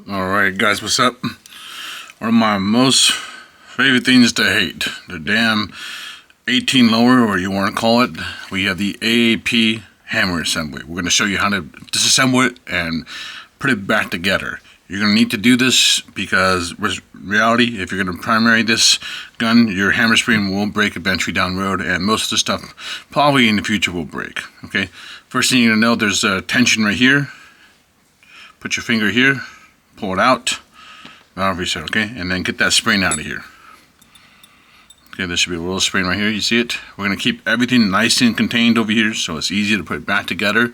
Alright guys, what's up? One of my most favorite things to hate, the damn 18 lower, or you want to call it, we have the AAP hammer assembly. We're going to show you how to disassemble it and put it back together. You're going to need to do this because in reality, if you're going to primary this gun, your hammer spring will break eventually down the road, and most of the stuff probably in the future will break. Okay, first thing you're going to know, there's a tension right here. Put your finger here, pull it out, valve reset, okay, and then get that spring out of here. Okay, there should be a little spring right here, you see it? We're going to keep everything nice and contained over here so it's easy to put it back together.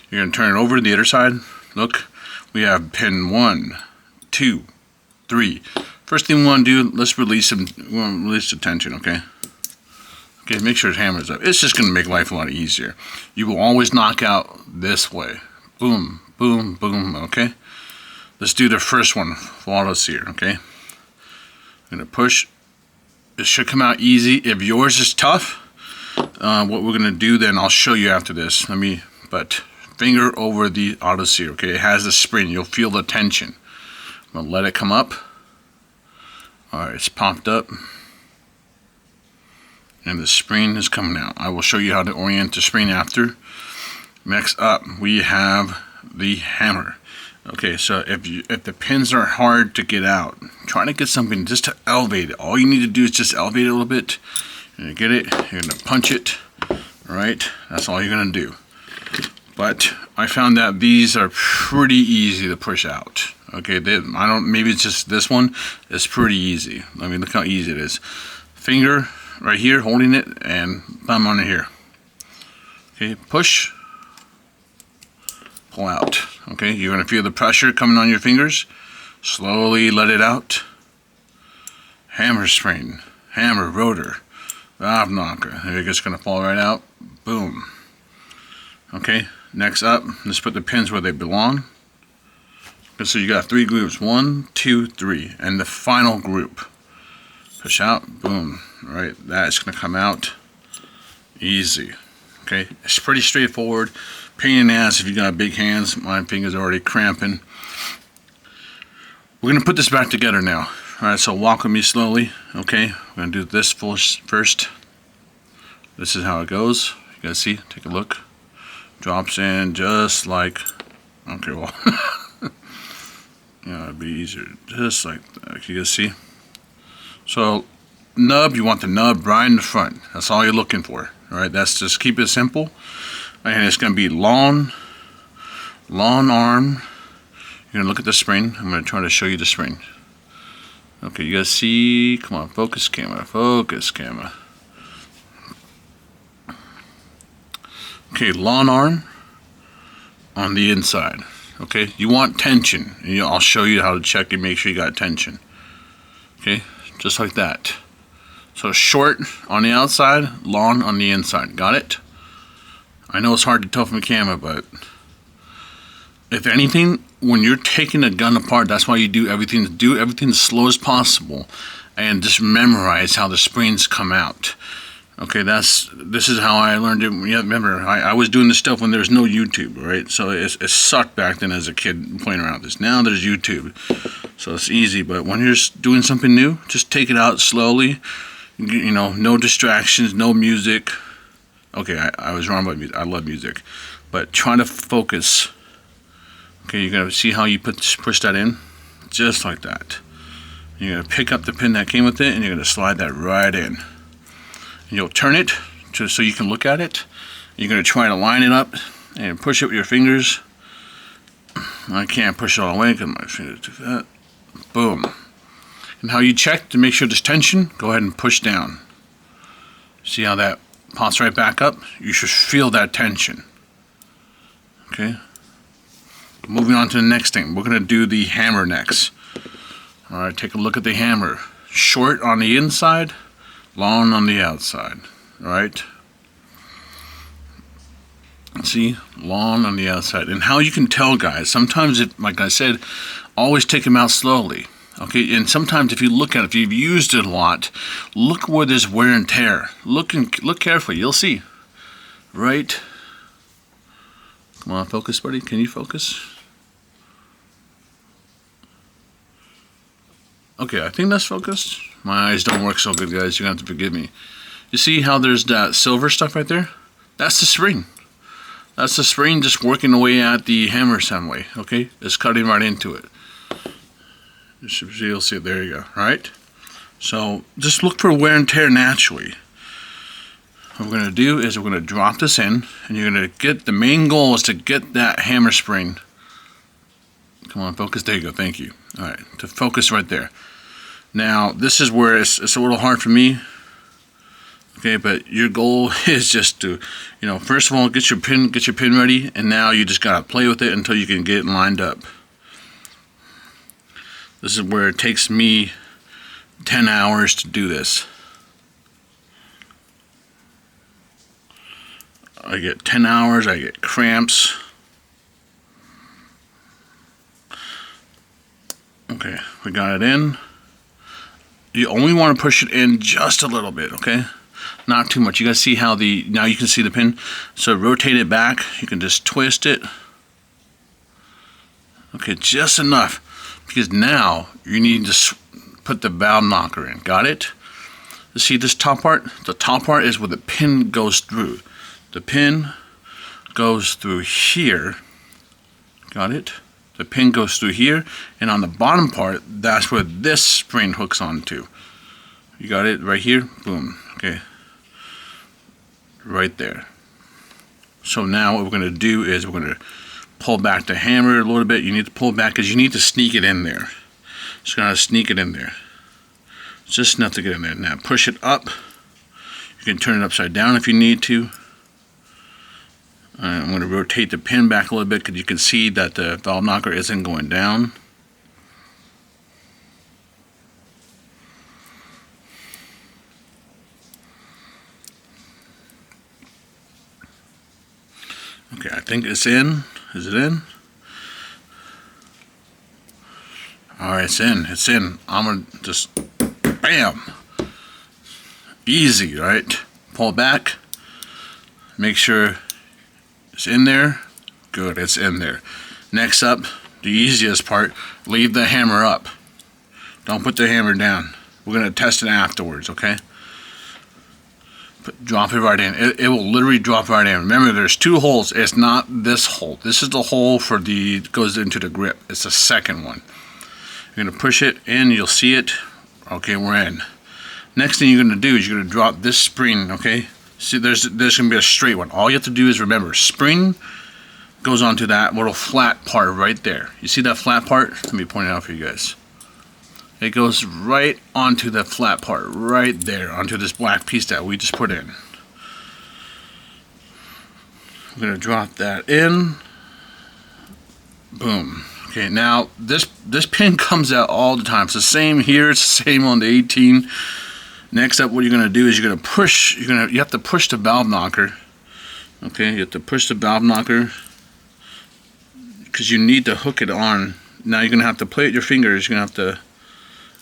You're going to turn it over to the other side. Look, we have pin 1, 2, 3. First thing we want to do, let's release some, we want to release the tension, okay? Okay, make sure the hammer's up. It's just going to make life a lot easier. You will always knock out this way. Boom, boom, boom, okay? Let's do the first one, flawless here, okay? I'm going to push. It should come out easy. If yours is tough, what we're going to do then, I'll show you after this. But finger over the auto sear, okay? It has the spring. You'll feel the tension. I'm going to let it come up. Alright, it's popped up. And the spring is coming out. I will show you how to orient the spring after. Next up, we have the hammer. Okay, so if the pins are hard to get out, try to get something just to elevate it. All you need to do is just elevate it a little bit. You're gonna get it, you're gonna punch it. Alright, that's all you're gonna do. But I found that these are pretty easy to push out. Okay, maybe it's just this one. It's pretty easy. I mean, look how easy it is. Finger right here, holding it, and thumb on it here. Okay, push. Pull out. Okay, you're going to feel the pressure coming on your fingers. Slowly let it out. Hammer spring, hammer rotor, valve knocker. They're just going to fall right out. Boom. Okay, next up, let's put the pins where they belong. So you got 3 groups, 1, 2, 3, and the final group. Push out, boom. All right, that's going to come out easy. Okay, it's pretty straightforward. Pain in the ass if you got big hands. My fingers are already cramping. We're going to put this back together now. Alright, so walk with me slowly. Okay, we're going to do this first. This is how it goes. You guys see? Take a look. Drops in just like... Okay, well... yeah, it'd be easier. Just like that. You guys see? So, nub, you want the nub right in the front. That's all you're looking for. Alright, that's just keep it simple. And it's going to be long arm. You're going to look at the spring. I'm going to try to show you the spring. Okay, you guys see? Come on, focus camera, focus camera. Okay, long arm on the inside. Okay, you want tension. And I'll show you how to check and make sure you got tension. Okay, just like that. So short on the outside, long on the inside. Got it? I know it's hard to tell from the camera, but if anything, when you're taking a gun apart, that's why you do everything as slow as possible and just memorize how the springs come out. Okay, this is how I learned it. Yeah, remember, I was doing this stuff when there was no YouTube, right? So it sucked back then as a kid playing around with this. Now there's YouTube, so it's easy. But when you're doing something new, just take it out slowly. You know, no distractions, no music. Okay, I was wrong about music. I love music. But try to focus. Okay, you're going to see how you push that in. Just like that. You're going to pick up the pin that came with it, and you're going to slide that right in. And you'll turn it so you can look at it. You're going to try to line it up and push it with your fingers. I can't push it all the way because my fingers do that. Boom. And how you check to make sure there's tension, go ahead and push down. See how that pops right back up? You should feel that tension. Okay. Moving on to the next thing. We're going to do the hammer next. Alright, take a look at the hammer. Short on the inside, long on the outside. Alright. See? Long on the outside. And how you can tell, guys, sometimes, like I said, always take them out slowly. Okay, and sometimes if you look at it, if you've used it a lot, look where there's wear and tear. Look carefully, you'll see. Right? Come on, focus, buddy. Can you focus? Okay, I think that's focused. My eyes don't work so good, guys. You're gonna have to forgive me. You see how there's that silver stuff right there? That's the spring. That's the spring just working away at the hammer assembly. Okay, it's cutting right into it. You'll see it. There you go. All right. So just look for wear and tear naturally. What we're going to do is we're going to drop this in, and you're going to get, the main goal is to get that hammer spring. Come on, focus. There you go. Thank you. All right, to focus right there. Now this is where it's a little hard for me. Okay, but your goal is just to, first of all, get your pin ready, and now you just gotta play with it until you can get it lined up. This is where it takes me 10 hours to do this. I get 10 hours, I get cramps. Okay, we got it in. You only want to push it in just a little bit, okay? Not too much. You guys see how now you can see the pin. So rotate it back. You can just twist it. Okay, just enough. Because now you need to put the valve knocker in. Got it? You see this top part? The top part is where the pin goes through. The pin goes through here. Got it? The pin goes through here. And on the bottom part, that's where this spring hooks onto. You got it right here? Boom. Okay. Right there. So now what we're going to do is we're going to pull back the hammer a little bit. You need to pull back because you need to sneak it in there. Just going to sneak it in there. Just enough to get in there. Now push it up. You can turn it upside down if you need to. I'm going to rotate the pin back a little bit because you can see that the valve knocker isn't going down. Okay, I think it's in. Is it in? Alright, it's in. It's in. I'm going to just, bam! Easy, right? Pull back. Make sure it's in there. Good, it's in there. Next up, the easiest part, leave the hammer up. Don't put the hammer down. We're going to test it afterwards, okay? Drop it right in. It will literally drop right in. Remember, there's two holes. It's not this hole. This is the hole for goes into the grip. It's the second one. You're going to push it in. You'll see it. Okay, we're in. Next thing you're going to do is you're going to drop this spring, okay? See, there's going to be a straight one. All you have to do is remember, spring goes onto that little flat part right there. You see that flat part? Let me point it out for you guys. It goes right onto the flat part, right there, onto this black piece that we just put in. I'm going to drop that in. Boom. Okay, now this pin comes out all the time. It's the same here, it's the same on the 18. Next up, what you're going to do is you're going to push, you have to push the valve knocker. Okay, you have to push the valve knocker because you need to hook it on. Now you're going to have to play with your fingers. You're going to have to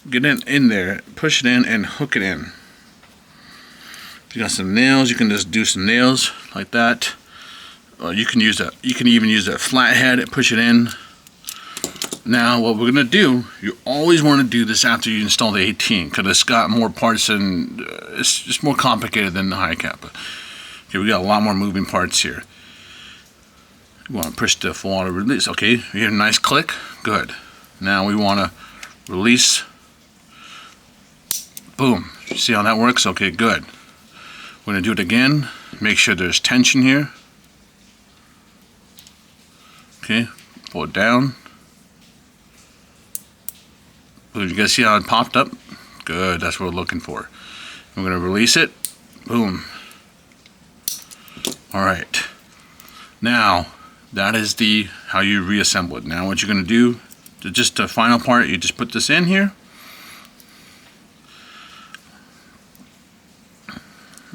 get it in there, push it in, and hook it in. If you got some nails, you can just do some nails like that. You can use that. You can even use that flathead and push it in. Now, what we're gonna do, you always want to do this after you install the 18 because it's got more parts and it's just more complicated than the high cap. Okay, we got a lot more moving parts here. You want to push the full auto release. Okay, you hear a nice click. Good. Now we want to release. Boom. You see how that works? Okay, good. We're going to do it again. Make sure there's tension here. Okay, pull it down. Boom. You guys see how it popped up? Good, that's what we're looking for. We're going to release it. Boom. Alright. Now, that is how you reassemble it. Now what you're going to do, just the final part, you just put this in here.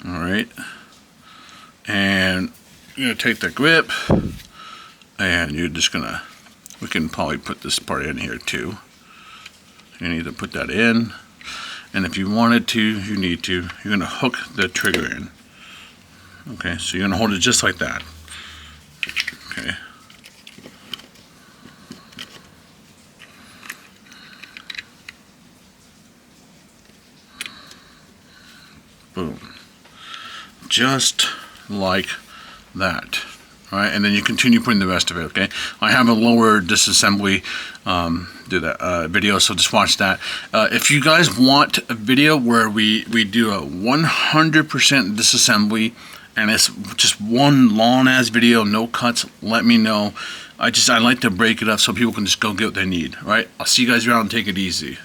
Alright, and you're going to take the grip, and you're just going to, we can probably put this part in here too. You need to put that in, and if you wanted to, you need to, you're going to hook the trigger in. Okay, so you're going to hold it just like that. Okay. Boom. Just like that. All right, and then you continue putting the rest of it, okay? I have a lower disassembly video, so just watch that. If you guys want a video where we do a 100% disassembly, and it's just one long-ass video, no cuts, let me know. I like to break it up so people can just go get what they need, all right? I'll see you guys around. Take it easy.